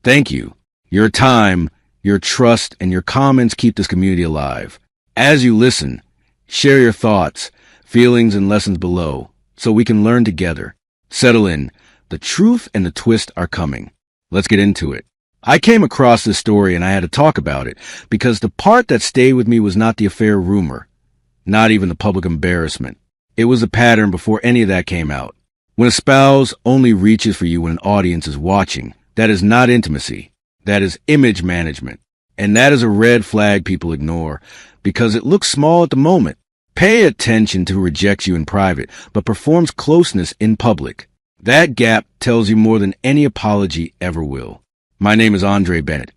Thank you. Your time, your trust, and your comments keep this community alive. As you listen, share your thoughts, feelings, and lessons below so we can learn together. Settle in. The truth and the twist are coming. Let's get into it. I came across this story and I had to talk about it because the part that stayed with me was not the affair rumor, not even the public embarrassment. It was a pattern before any of that came out. When a spouse only reaches for you when an audience is watching, that is not intimacy. That is image management. And that is a red flag people ignore because it looks small at the moment. Pay attention to who rejects you in private but performs closeness in public. That gap tells you more than any apology ever will. My name is Andre Bennett.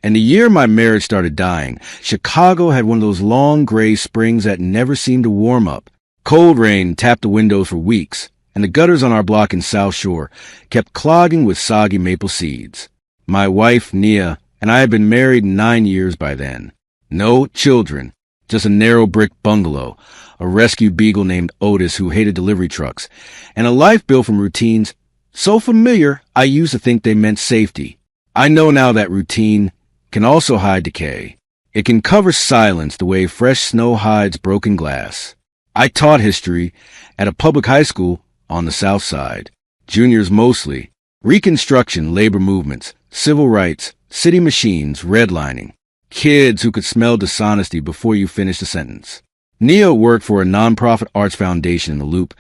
And the year my marriage started dying, Chicago had one of those long gray springs that never seemed to warm up. Cold rain tapped the windows for weeks, and the gutters on our block in South Shore kept clogging with soggy maple seeds. My wife, Nia, and I had been married 9 years by then. No children, just a narrow brick bungalow, a rescued beagle named Otis who hated delivery trucks, and a life built from routines so familiar I used to think they meant safety. I know now that routine can also hide decay. It can cover silence the way fresh snow hides broken glass. I taught history at a public high school on the South Side. Juniors mostly. Reconstruction, labor movements, civil rights, city machines, redlining. Kids who could smell dishonesty before you finished a sentence. Nia worked for a nonprofit arts foundation in the Loop,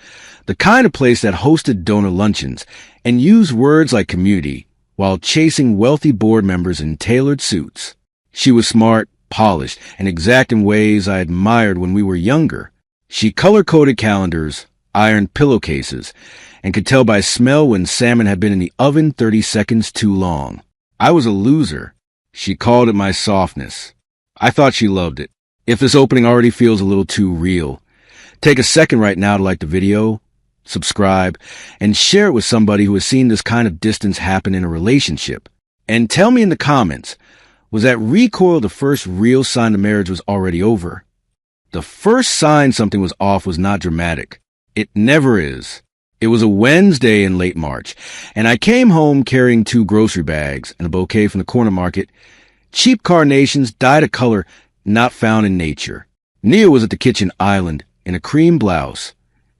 the kind of place that hosted donor luncheons and used words like community while chasing wealthy board members in tailored suits. She was smart, polished, and exact in ways I admired when we were younger. She color-coded calendars, ironed pillowcases, and could tell by smell when salmon had been in the oven 30 seconds too long. I was a loser. She called it my softness. I thought she loved it. If this opening already feels a little too real, take a second right now to like the video, subscribe, and share it with somebody who has seen this kind of distance happen in a relationship. And tell me in the comments, was that recoil the first real sign the marriage was already over? The first sign something was off was not dramatic. It never is. It was a Wednesday in late March, and I came home carrying 2 grocery bags and a bouquet from the corner market. Cheap carnations dyed a color not found in nature. Nia was at the kitchen island in a cream blouse,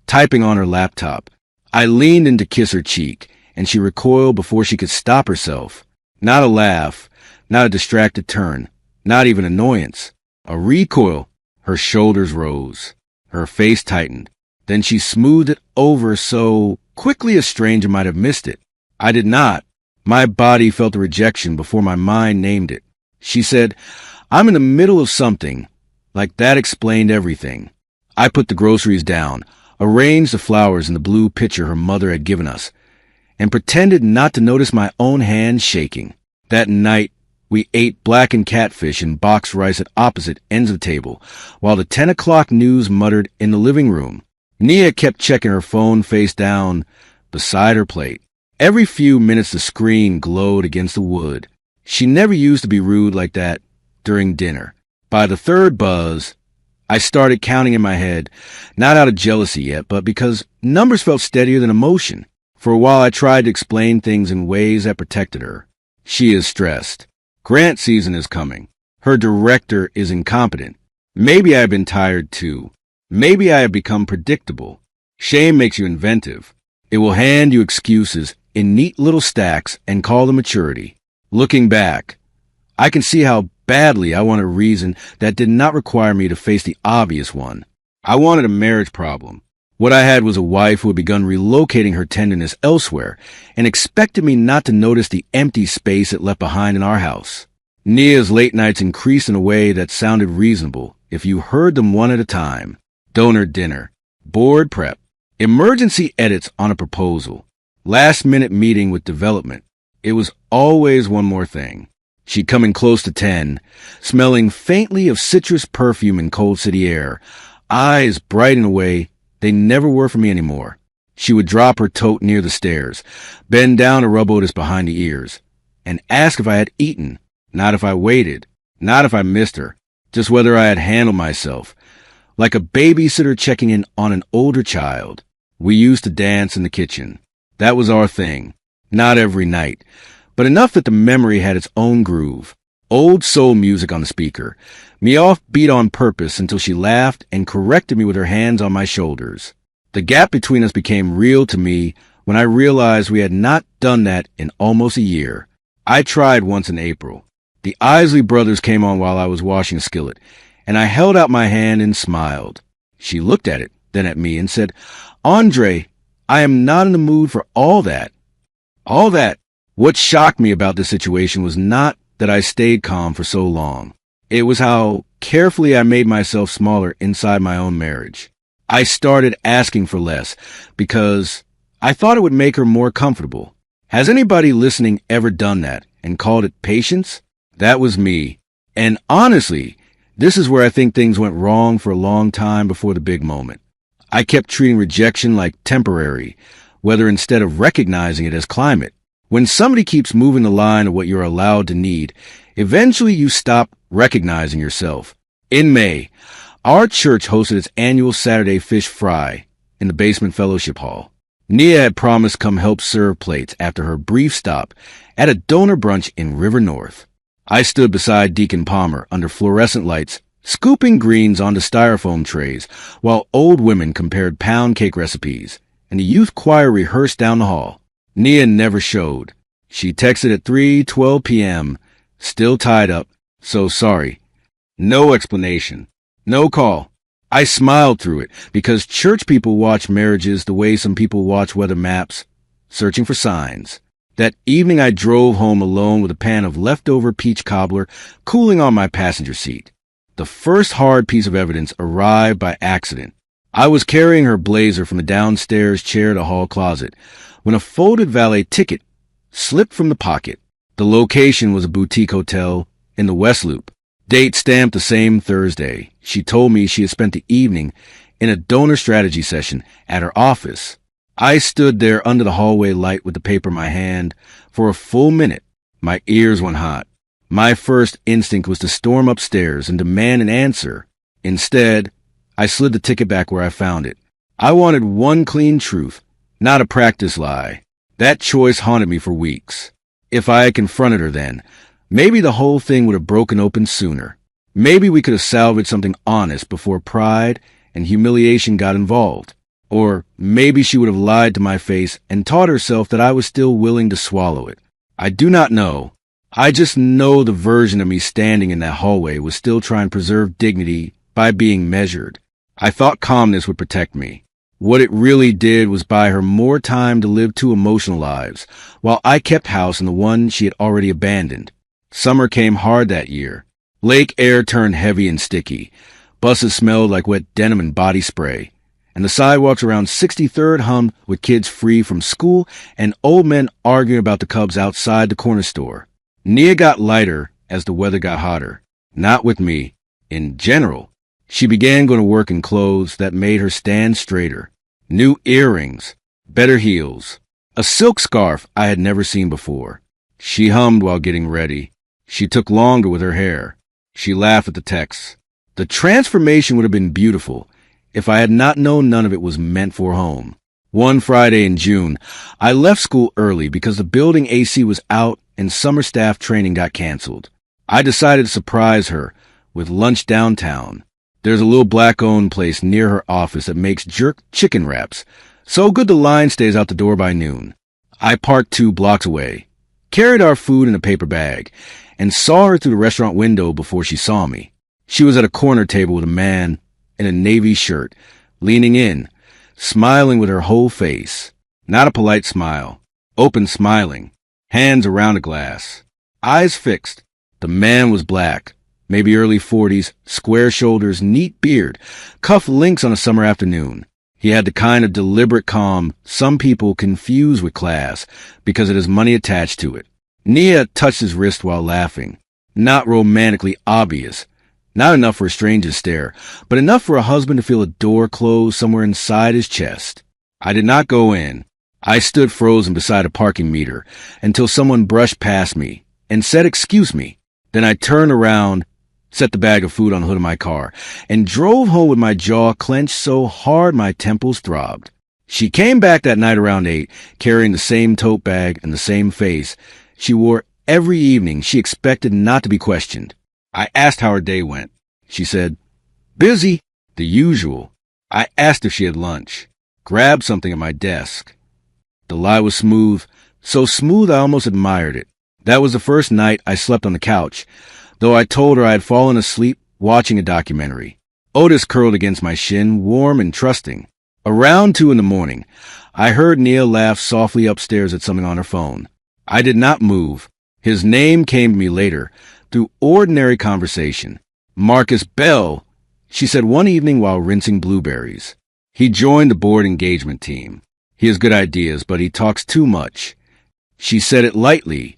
typing on her laptop. I leaned in to kiss her cheek, and she recoiled before she could stop herself. Not a laugh, not a distracted turn, not even annoyance. A recoil. Her shoulders rose. Her face tightened. Then she smoothed it over so quickly a stranger might have missed it. I did not. My body felt the rejection before my mind named it. She said, "I'm in the middle of something." Like that explained everything. I put the groceries down, arranged the flowers in the blue pitcher her mother had given us, and pretended not to notice my own hand shaking. That night, we ate blackened catfish and boxed rice at opposite ends of the table, while the 10 o'clock news muttered in the living room. Nia kept checking her phone face down beside her plate. Every few minutes the screen glowed against the wood. She never used to be rude like that during dinner. By the third buzz, I started counting in my head, not out of jealousy yet, but because numbers felt steadier than emotion. For a while I tried to explain things in ways that protected her. She is stressed. Grant season is coming. Her director is incompetent. Maybe I have been tired too. Maybe I have become predictable. Shame makes you inventive. It will hand you excuses in neat little stacks and call them maturity. Looking back, I can see how badly I wanted a reason that did not require me to face the obvious one. I wanted a marriage problem. What I had was a wife who had begun relocating her tenderness elsewhere and expected me not to notice the empty space it left behind in our house. Nia's late nights increased in a way that sounded reasonable if you heard them one at a time. Donor dinner, board prep, emergency edits on a proposal, last-minute meeting with development. It was always one more thing. She'd come in close to 10, smelling faintly of citrus perfume in cold city air, eyes bright in a way they never were for me anymore. She would drop her tote near the stairs, bend down to rub Otis behind the ears, and ask if I had eaten, not if I waited, not if I missed her, just whether I had handled myself, like a babysitter checking in on an older child. We used to dance in the kitchen. That was our thing. Not every night, but enough that the memory had its own groove. Old soul music on the speaker. Me off beat on purpose until she laughed and corrected me with her hands on my shoulders. The gap between us became real to me when I realized we had not done that in almost a year. I tried once in April. The Isley Brothers came on while I was washing a skillet, and I held out my hand and smiled. She looked at it, then at me, and said, "Andre, I am not in the mood for all that." All that. What shocked me about this situation was not that I stayed calm for so long. It was how carefully I made myself smaller inside my own marriage. I started asking for less because I thought it would make her more comfortable. Has anybody listening ever done that and called it patience? That was me. And honestly, this is where I think things went wrong for a long time before the big moment. I kept treating rejection like temporary, whether instead of recognizing it as climate. When somebody keeps moving the line of what you're allowed to need, eventually you stop recognizing yourself. In May, our church hosted its annual Saturday fish fry in the basement fellowship hall. Nia had promised to come help serve plates after her brief stop at a donor brunch in River North. I stood beside Deacon Palmer under fluorescent lights, scooping greens onto styrofoam trays, while old women compared pound cake recipes, and the youth choir rehearsed down the hall. Nia never showed. She texted at 3:12 p.m., still tied up, so sorry. No explanation. No call. I smiled through it because church people watch marriages the way some people watch weather maps, searching for signs. That evening I drove home alone with a pan of leftover peach cobbler cooling on my passenger seat. The first hard piece of evidence arrived by accident. I was carrying her blazer from the downstairs chair to hall closet when a folded valet ticket slipped from the pocket. The location was a boutique hotel in the West Loop. Date stamped the same Thursday. She told me she had spent the evening in a donor strategy session at her office. I stood there under the hallway light with the paper in my hand for a full minute. My ears went hot. My first instinct was to storm upstairs and demand an answer. Instead, I slid the ticket back where I found it. I wanted one clean truth, not a practice lie. That choice haunted me for weeks. If I had confronted her then, maybe the whole thing would have broken open sooner. Maybe we could have salvaged something honest before pride and humiliation got involved. Or maybe she would have lied to my face and taught herself that I was still willing to swallow it. I do not know. I just know the version of me standing in that hallway was still trying to preserve dignity by being measured. I thought calmness would protect me. What it really did was buy her more time to live two emotional lives, while I kept house in the one she had already abandoned. Summer came hard that year. Lake air turned heavy and sticky. Buses smelled like wet denim and body spray. And the sidewalks around 63rd hummed with kids free from school and old men arguing about the Cubs outside the corner store. Nia got lighter as the weather got hotter. Not with me. In general, she began going to work in clothes that made her stand straighter. New earrings, better heels, a silk scarf I had never seen before. She hummed while getting ready. She took longer with her hair. She laughed at the texts. The transformation would have been beautiful if I had not known none of it was meant for home. One Friday in June, I left school early because the building AC was out and summer staff training got canceled. I decided to surprise her with lunch downtown. There's a little black-owned place near her office that makes jerk chicken wraps, so good the line stays out the door by noon. I parked 2 blocks away, carried our food in a paper bag, and saw her through the restaurant window before she saw me. She was at a corner table with a man in a navy shirt, leaning in, smiling with her whole face. Not a polite smile, open smiling, hands around a glass, eyes fixed. The man was black, maybe early 40s, square shoulders, neat beard, cuff links on a summer afternoon. He had the kind of deliberate calm some people confuse with class because it has money attached to it. Nia touched his wrist while laughing. Not romantically obvious. Not enough for a stranger to stare, but enough for a husband to feel a door close somewhere inside his chest. I did not go in. I stood frozen beside a parking meter until someone brushed past me and said, "Excuse me." Then I turned around, set the bag of food on the hood of my car, and drove home with my jaw clenched so hard my temples throbbed. She came back that night around 8, carrying the same tote bag and the same face. she wore every evening. She expected not to be questioned. I asked how her day went. She said, "Busy, the usual." I asked if she had lunch. Grabbed something at my desk. The lie was smooth, so smooth I almost admired it. That was the first night I slept on the couch, though I told her I had fallen asleep watching a documentary. Otis curled against my shin, warm and trusting. Around 2 in the morning, I heard Neil laugh softly upstairs at something on her phone. I did not move. His name came to me later, through ordinary conversation. Marcus Bell, she said one evening while rinsing blueberries. He joined the board engagement team. He has good ideas, but he talks too much. She said it lightly,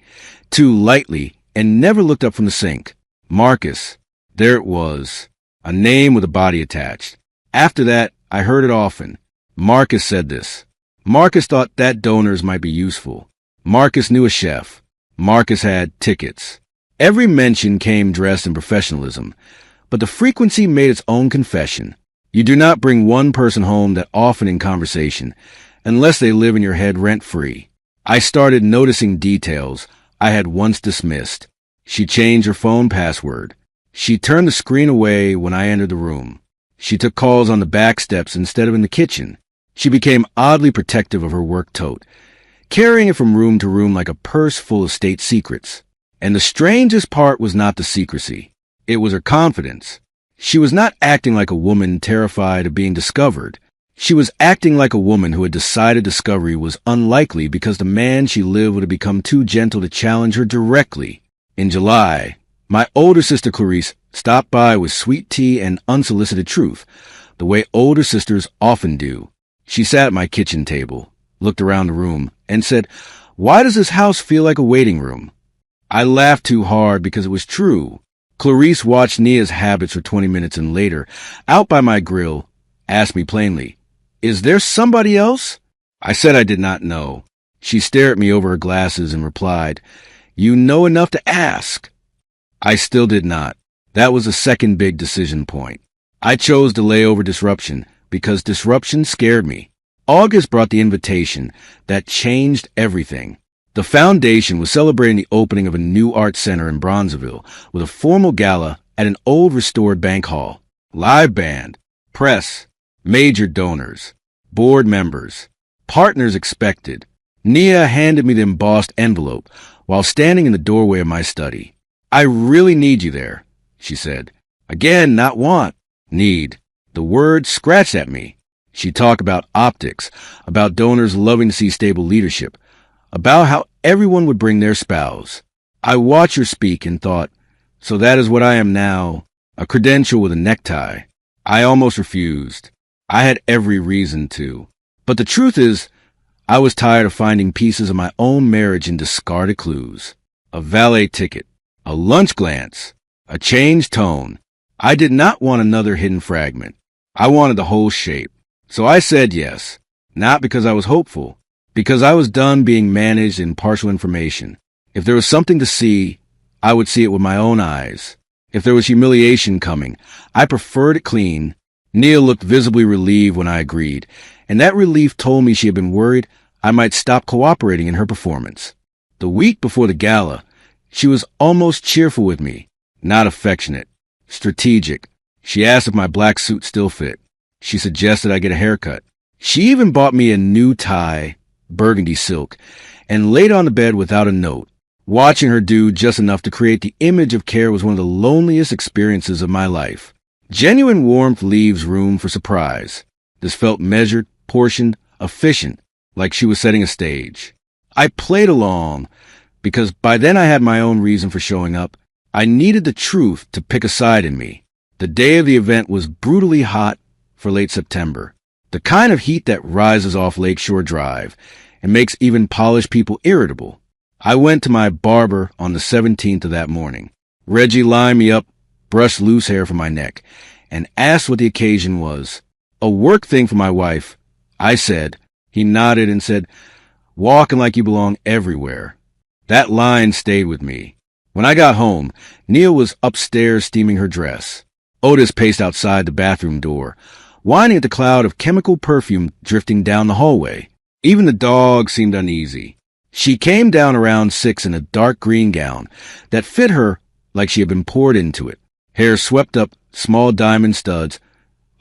too lightly, and never looked up from the sink. Marcus. There it was. A name with a body attached. After that, I heard it often. Marcus said this. Marcus thought that donors might be useful. Marcus knew a chef. Marcus had tickets. Every mention came dressed in professionalism, but the frequency made its own confession. You do not bring one person home that often in conversation, unless they live in your head rent-free. I started noticing details I had once dismissed. She changed her phone password. She turned the screen away when I entered the room. She took calls on the back steps instead of in the kitchen. She became oddly protective of her work tote, carrying it from room to room like a purse full of state secrets. And the strangest part was not the secrecy. It was her confidence. She was not acting like a woman terrified of being discovered. She was acting like a woman who had decided discovery was unlikely because the man she lived would have become too gentle to challenge her directly. In July, my older sister Clarice stopped by with sweet tea and unsolicited truth, the way older sisters often do. She sat at my kitchen table, looked around the room, and said, "Why does this house feel like a waiting room?" I laughed too hard because it was true. Clarice watched Nia's habits for 20 minutes and later, out by my grill, asked me plainly, "Is there somebody else?" I said I did not know. She stared at me over her glasses and replied, "You know enough to ask." I still did not. That was the second big decision point. I chose delay over disruption because disruption scared me. August brought the invitation that changed everything. The foundation was celebrating the opening of a new art center in Bronzeville with a formal gala at an old restored bank hall. Live band, press, major donors, board members, partners expected. Nia handed me the embossed envelope while standing in the doorway of my study. "I really need you there," she said. Again, not want, need. The word scratched at me. She talked about optics, about donors loving to see stable leadership, about how everyone would bring their spouse. I watched her speak and thought, so that is what I am now, a credential with a necktie. I almost refused. I had every reason to. But the truth is, I was tired of finding pieces of my own marriage in discarded clues. A valet ticket, a lunch glance, a changed tone. I did not want another hidden fragment. I wanted the whole shape. So I said yes, not because I was hopeful, because I was done being managed in partial information. If there was something to see, I would see it with my own eyes. If there was humiliation coming, I preferred it clean. Neil looked visibly relieved when I agreed, and that relief told me she had been worried I might stop cooperating in her performance. The week before the gala, she was almost cheerful with me, not affectionate, strategic. She asked if my black suit still fit. She suggested I get a haircut. She even bought me a new tie, burgundy silk, and laid on the bed without a note. Watching her do just enough to create the image of care was one of the loneliest experiences of my life. Genuine warmth leaves room for surprise. This felt measured, portioned, efficient, like she was setting a stage. I played along, because by then I had my own reason for showing up. I needed the truth to pick a side in me. The day of the event was brutally hot for late September, the kind of heat that rises off Lakeshore Drive and makes even polished people irritable. I went to my barber on the 17th of that morning. Reggie lined me up, brushed loose hair from my neck, and asked what the occasion was. "A work thing for my wife," I said. He nodded and said, "Walking like you belong everywhere." That line stayed with me. When I got home, Neil was upstairs steaming her dress. Otis paced outside the bathroom door, whining at the cloud of chemical perfume drifting down the hallway. Even the dog seemed uneasy. She came down around 6 in a dark green gown that fit her like she had been poured into it. Hair swept up, small diamond studs,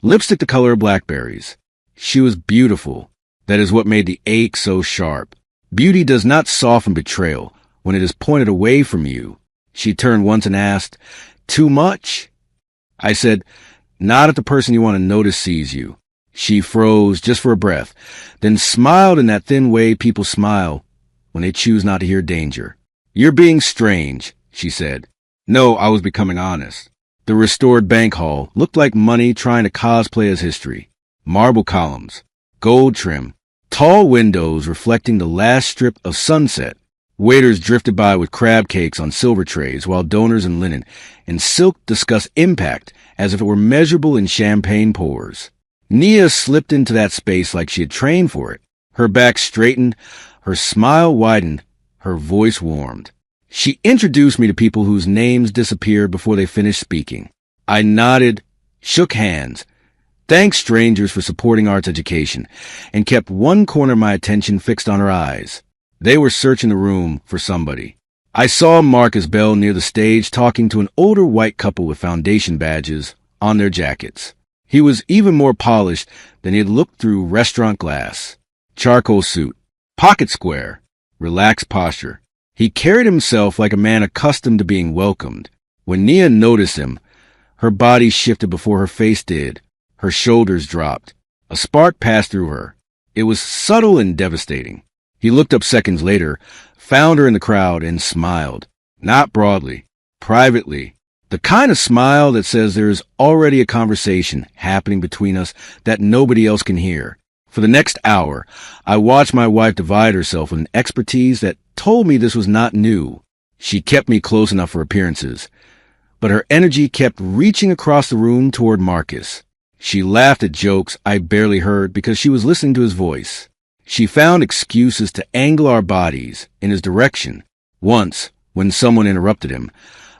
lipstick the color of blackberries. She was beautiful. That is what made the ache so sharp. Beauty does not soften betrayal when it is pointed away from you. She turned once and asked, "Too much?" I said, "Not if the person you want to notice sees you." She froze just for a breath, then smiled in that thin way people smile when they choose not to hear danger. "You're being strange," she said. No, I was becoming honest. The restored bank hall looked like money trying to cosplay as history. Marble columns, gold trim, tall windows reflecting the last strip of sunset. Waiters drifted by with crab cakes on silver trays, while donors in linen and silk discussed impact as if it were measurable in champagne pours. Nia slipped into that space like she had trained for it. Her back straightened, her smile widened, her voice warmed. She introduced me to people whose names disappeared before they finished speaking. I nodded, shook hands, thanked strangers for supporting arts education, and kept one corner of my attention fixed on her eyes. They were searching the room for somebody. I saw Marcus Bell near the stage talking to an older white couple with foundation badges on their jackets. He was even more polished than he had looked through restaurant glass. Charcoal suit, pocket square, relaxed posture. He carried himself like a man accustomed to being welcomed. When Nia noticed him, her body shifted before her face did. Her shoulders dropped. A spark passed through her. It was subtle and devastating. He looked up seconds later, found her in the crowd, and smiled. Not broadly, privately. The kind of smile that says there is already a conversation happening between us that nobody else can hear. For the next hour, I watched my wife divide herself with an expertise that told me this was not new. She kept me close enough for appearances, but her energy kept reaching across the room toward Marcus. She laughed at jokes I barely heard because she was listening to his voice. She found excuses to angle our bodies in his direction. Once, when someone interrupted him,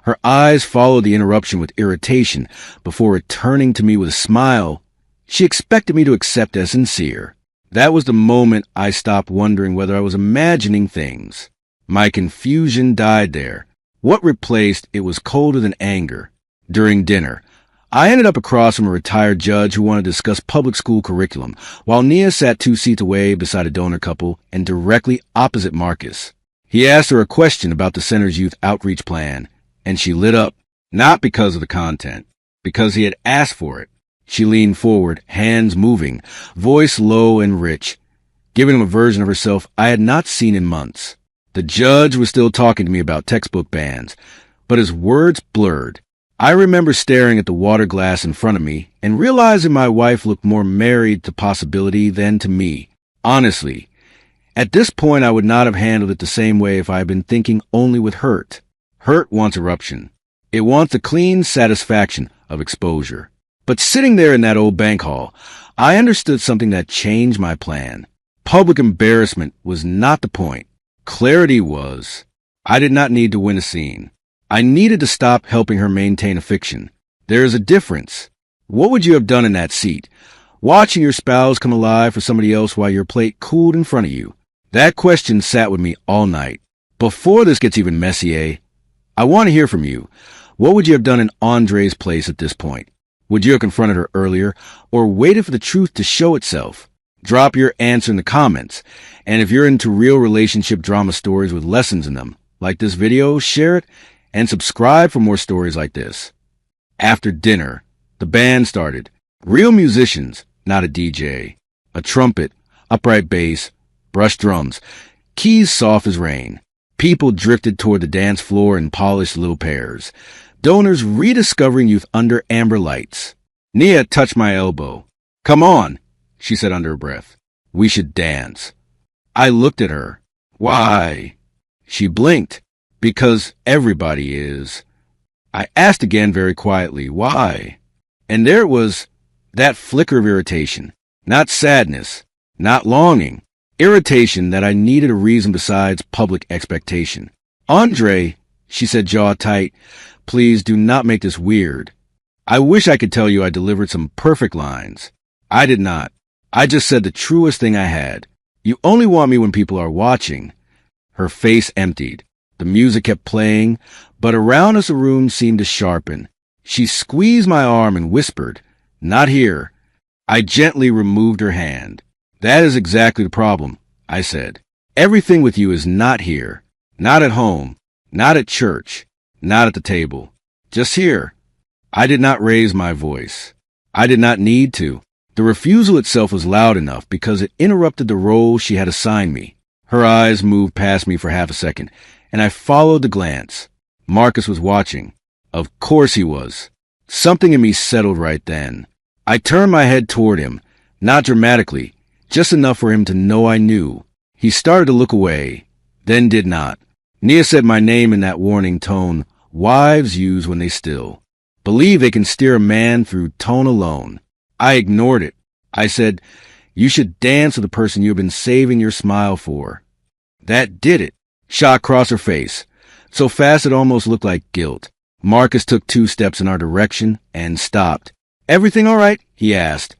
her eyes followed the interruption with irritation before returning to me with a smile she expected me to accept as sincere. That was the moment I stopped wondering whether I was imagining things. My confusion died there. What replaced it was colder than anger. During dinner, I ended up across from a retired judge who wanted to discuss public school curriculum, while Nia sat 2 seats away beside a donor couple and directly opposite Marcus. He asked her a question about the center's youth outreach plan, and she lit up, not because of the content, because he had asked for it. She leaned forward, hands moving, voice low and rich, giving him a version of herself I had not seen in months. The judge was still talking to me about textbook bans, but his words blurred. I remember staring at the water glass in front of me and realizing my wife looked more married to possibility than to me. Honestly, at this point I would not have handled it the same way if I had been thinking only with hurt. Hurt wants eruption. It wants the clean satisfaction of exposure. But sitting there in that old bank hall, I understood something that changed my plan. Public embarrassment was not the point. Clarity was. I did not need to win a scene. I needed to stop helping her maintain a fiction. There is a difference. What would you have done in that seat? Watching your spouse come alive for somebody else while your plate cooled in front of you? That question sat with me all night. Before this gets even messier, I want to hear from you. What would you have done in Andre's place at this point? Would you have confronted her earlier or waited for the truth to show itself? Drop your answer in the comments. And if you're into real relationship drama stories with lessons in them, like this video, share it and subscribe for more stories like this. After dinner, the band started. Real musicians, not a DJ. A trumpet, upright bass, brushed drums, keys soft as rain. People drifted toward the dance floor in polished little pairs. Donors rediscovering youth under amber lights. Nia touched my elbow. "Come on," she said under her breath. "We should dance." I looked at her. "Why?" She blinked. "Because everybody is." I asked again very quietly, "Why?" And there it was, that flicker of irritation. Not sadness, not longing. Irritation that I needed a reason besides public expectation. "Andre," she said, jaw tight, "please do not make this weird. I wish I could tell you I delivered some perfect lines. I did not. I just said the truest thing I had. You only want me when people are watching." Her face emptied. The music kept playing, but around us the room seemed to sharpen. She squeezed my arm and whispered, "Not here." I gently removed her hand. "That is exactly the problem," I said. "Everything with you is not here. Not at home. Not at church. Not at the table. Just here." I did not raise my voice. I did not need to. The refusal itself was loud enough because it interrupted the role she had assigned me. Her eyes moved past me for half a second, and I followed the glance. Marcus was watching. Of course he was. Something in me settled right then. I turned my head toward him, not dramatically, just enough for him to know I knew. He started to look away, then did not. Nia said my name in that warning tone wives use when they still believe they can steer a man through tone alone. I ignored it. I said, "You should dance with the person you have been saving your smile for." That did it. Shot across her face, so fast it almost looked like guilt. Marcus took 2 steps in our direction and stopped. "Everything all right?" he asked,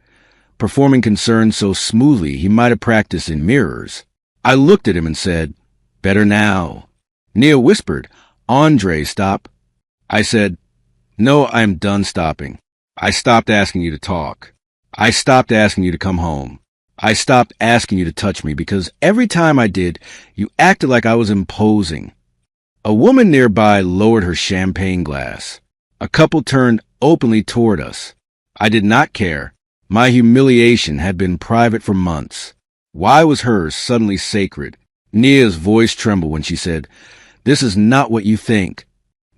performing concern so smoothly he might have practiced in mirrors. I looked at him and said, "Better now." Nia whispered, "Andre, stop." I said, "No, I am done stopping. I stopped asking you to talk. I stopped asking you to come home. I stopped asking you to touch me because every time I did, you acted like I was imposing." A woman nearby lowered her champagne glass. A couple turned openly toward us. I did not care. My humiliation had been private for months. Why was hers suddenly sacred? Nia's voice trembled when she said, "This is not what you think."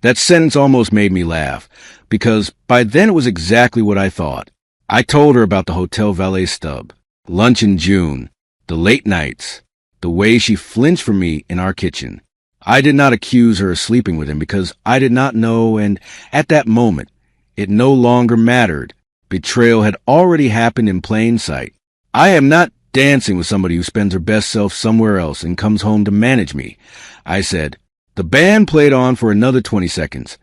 That sentence almost made me laugh, because by then it was exactly what I thought. I told her about the hotel valet stub, lunch in June, the late nights, the way she flinched from me in our kitchen. I did not accuse her of sleeping with him because I did not know, and at that moment, it no longer mattered. Betrayal had already happened in plain sight. I am not dancing with somebody who spends her best self somewhere else and comes home to manage me, I said. The band played on for another 20 seconds,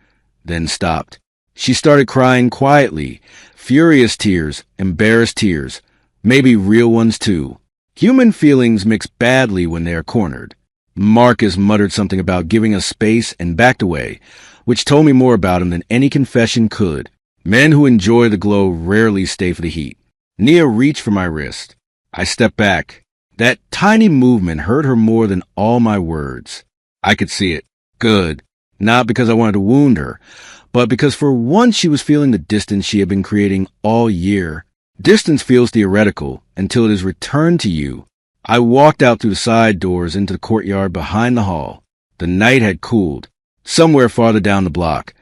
then stopped. She started crying quietly, furious tears, embarrassed tears, maybe real ones too. Human feelings mix badly when they are cornered. Marcus muttered something about giving us space and backed away, which told me more about him than any confession could. Men who enjoy the glow rarely stay for the heat. Nia reached for my wrist. I stepped back. That tiny movement hurt her more than all my words. I could see it. Good. Not because I wanted to wound her, but because for once she was feeling the distance she had been creating all year. Distance feels theoretical until it is returned to you. I walked out through the side doors into the courtyard behind the hall. The night had cooled. Somewhere farther down the block,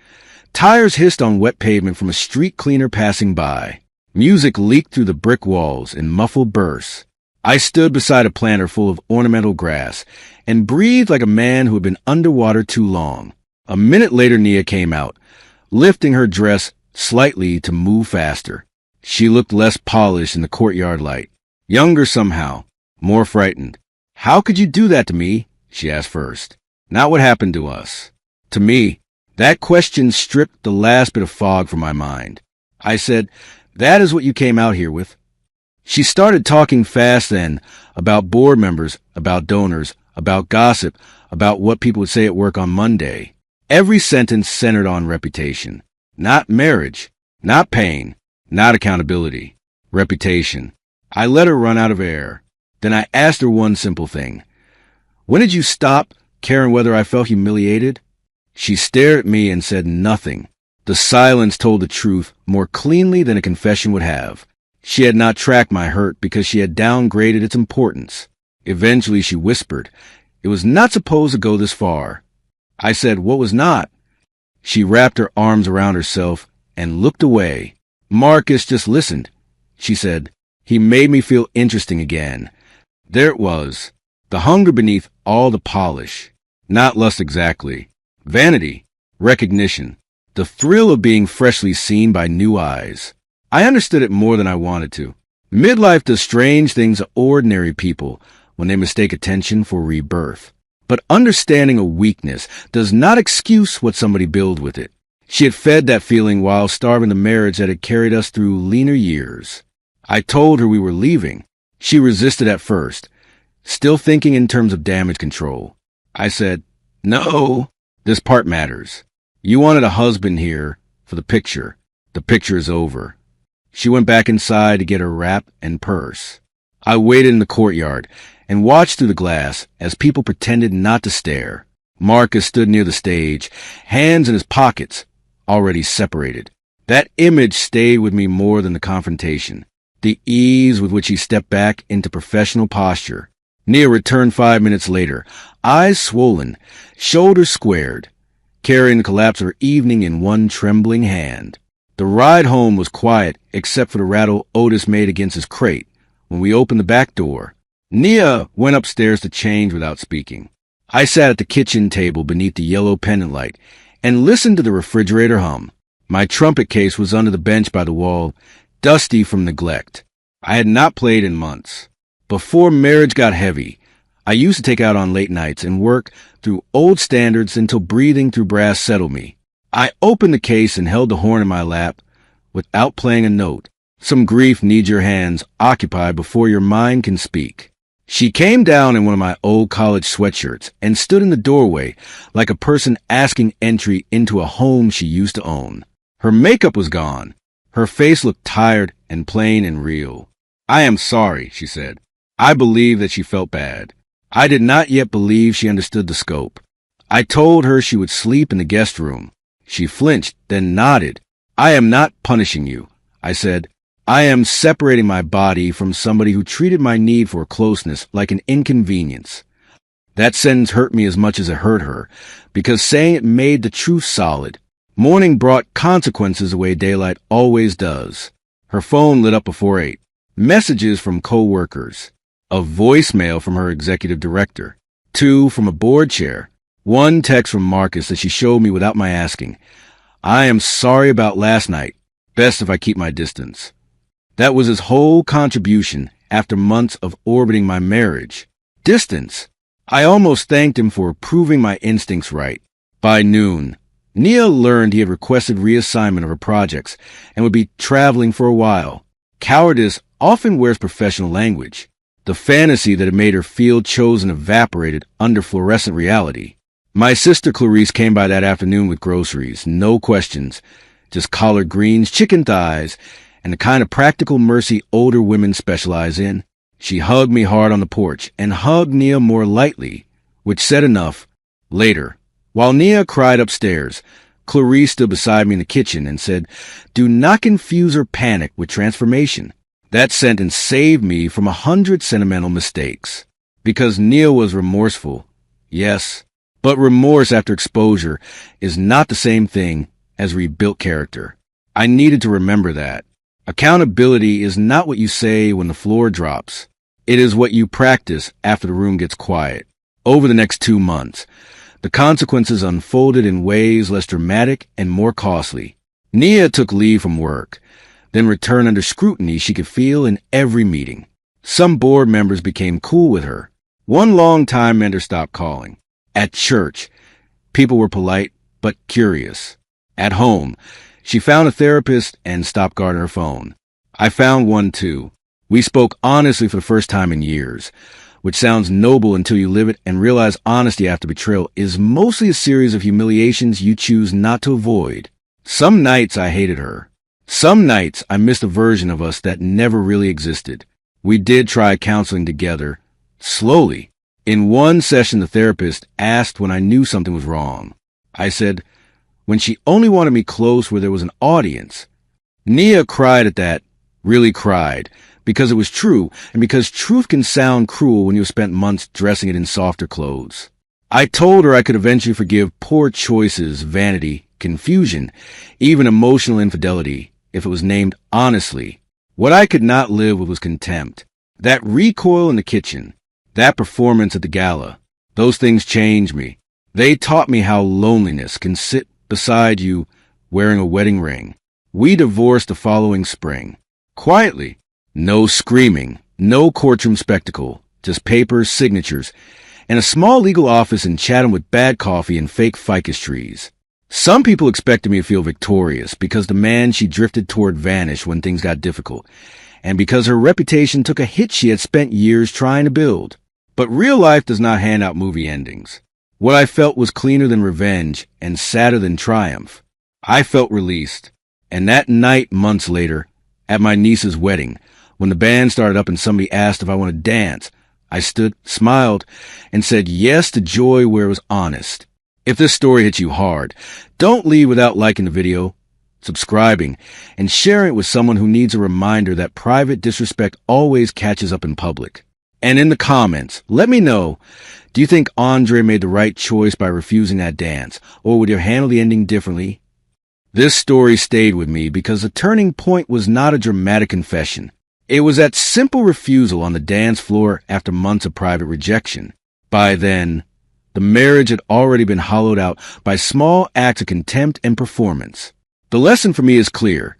tires hissed on wet pavement from a street cleaner passing by. Music leaked through the brick walls in muffled bursts. I stood beside a planter full of ornamental grass and breathed like a man who had been underwater too long. A minute later, Nia came out, lifting her dress slightly to move faster. She looked less polished in the courtyard light, younger somehow, more frightened. "How could you do that to me?" she asked first. "Not what happened to us." To me, that question stripped the last bit of fog from my mind. I said, "That is what you came out here with." She started talking fast then, about board members, about donors, about gossip, about what people would say at work on Monday. Every sentence centered on reputation. Not marriage, not pain, not accountability. Reputation. I let her run out of air. Then I asked her one simple thing. "When did you stop caring whether I felt humiliated?" She stared at me and said nothing. The silence told the truth more cleanly than a confession would have. She had not tracked my hurt because she had downgraded its importance. Eventually she whispered, "It was not supposed to go this far." I said, "What was not?" She wrapped her arms around herself and looked away. "Marcus just listened," she said. "He made me feel interesting again." There it was, the hunger beneath all the polish. Not lust exactly. Vanity, recognition, the thrill of being freshly seen by new eyes. I understood it more than I wanted to. Midlife does strange things to ordinary people when they mistake attention for rebirth. But understanding a weakness does not excuse what somebody builds with it. She had fed that feeling while starving the marriage that had carried us through leaner years. I told her we were leaving. She resisted at first, still thinking in terms of damage control. I said, "No, this part matters. You wanted a husband here for the picture. The picture is over." She went back inside to get her wrap and purse. I waited in the courtyard and watched through the glass as people pretended not to stare. Marcus stood near the stage, hands in his pockets, already separated. That image stayed with me more than the confrontation. The ease with which he stepped back into professional posture. Nia returned 5 minutes later, eyes swollen, shoulders squared, carrying the collapse of her evening in one trembling hand. The ride home was quiet except for the rattle Otis made against his crate when we opened the back door. Nia went upstairs to change without speaking. I sat at the kitchen table beneath the yellow pendant light and listened to the refrigerator hum. My trumpet case was under the bench by the wall, dusty from neglect. I had not played in months. Before marriage got heavy, I used to take out on late nights and work through old standards until breathing through brass settled me. I opened the case and held the horn in my lap without playing a note. Some grief needs your hands occupied before your mind can speak. She came down in one of my old college sweatshirts and stood in the doorway like a person asking entry into a home she used to own. Her makeup was gone. Her face looked tired and plain and real. "I am sorry," she said. I believed that she felt bad. I did not yet believe she understood the scope. I told her she would sleep in the guest room. She flinched, then nodded. "I am not punishing you," I said. "I am separating my body from somebody who treated my need for closeness like an inconvenience." That sentence hurt me as much as it hurt her, because saying it made the truth solid. Morning brought consequences the way daylight always does. Her phone lit up before 8. Messages from co-workers. A voicemail from her executive director. 2 from a board chair. 1 text from Marcus that she showed me without my asking. "I am sorry about last night. Best if I keep my distance." That was his whole contribution after months of orbiting my marriage. Distance. I almost thanked him for proving my instincts right. By noon, Nia learned he had requested reassignment of her projects and would be traveling for a while. Cowardice often wears professional language. The fantasy that had made her feel chosen evaporated under fluorescent reality. My sister Clarice came by that afternoon with groceries, no questions, just collard greens, chicken thighs, and the kind of practical mercy older women specialize in. She hugged me hard on the porch and hugged Nia more lightly, which said enough. Later, while Nia cried upstairs, Clarice stood beside me in the kitchen and said, "Do not confuse her panic with transformation." That sentence saved me from 100 sentimental mistakes. Because Nia was remorseful, yes, but remorse after exposure is not the same thing as rebuilt character. I needed to remember that. Accountability is not what you say when the floor drops. It is what you practice after the room gets quiet. Over the next 2 months, the consequences unfolded in ways less dramatic and more costly. Nia took leave from work, then returned under scrutiny she could feel in every meeting. Some board members became cool with her. One long-time mentor stopped calling. At church, people were polite but curious. At home, she found a therapist and stopped guarding her phone. I found one too. We spoke honestly for the first time in years, which sounds noble until you live it and realize honesty after betrayal is mostly a series of humiliations you choose not to avoid. Some nights I hated her. Some nights I missed a version of us that never really existed. We did try counseling together, slowly. In one session, the therapist asked when I knew something was wrong. I said, when she only wanted me close where there was an audience. Nia cried at that, really cried, because it was true, and because truth can sound cruel when you've spent months dressing it in softer clothes. I told her I could eventually forgive poor choices, vanity, confusion, even emotional infidelity, if it was named honestly. What I could not live with was contempt. That recoil in the kitchen, that performance at the gala, those things changed me. They taught me how loneliness can sit beside you wearing a wedding ring. We divorced the following spring. Quietly. No screaming, no courtroom spectacle, just papers, signatures, and a small legal office in Chatham with bad coffee and fake ficus trees. Some people expected me to feel victorious because the man she drifted toward vanished when things got difficult, and because her reputation took a hit she had spent years trying to build. But real life does not hand out movie endings. What I felt was cleaner than revenge and sadder than triumph. I felt released. And that night, months later, at my niece's wedding, when the band started up and somebody asked if I wanted to dance, I stood, smiled, and said yes to joy where it was honest. If this story hits you hard, don't leave without liking the video, subscribing, and sharing it with someone who needs a reminder that private disrespect always catches up in public. And in the comments, let me know, do you think Andre made the right choice by refusing that dance, or would you handle the ending differently? This story stayed with me because the turning point was not a dramatic confession. It was that simple refusal on the dance floor after months of private rejection. By then, the marriage had already been hollowed out by small acts of contempt and performance. The lesson for me is clear.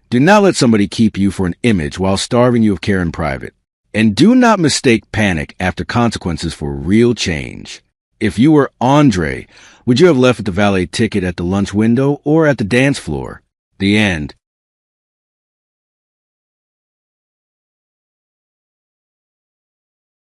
Do not let somebody keep you for an image while starving you of care in private. And do not mistake panic after consequences for real change. If you were Andre, would you have left with the valet ticket at the lunch window or at the dance floor? The end.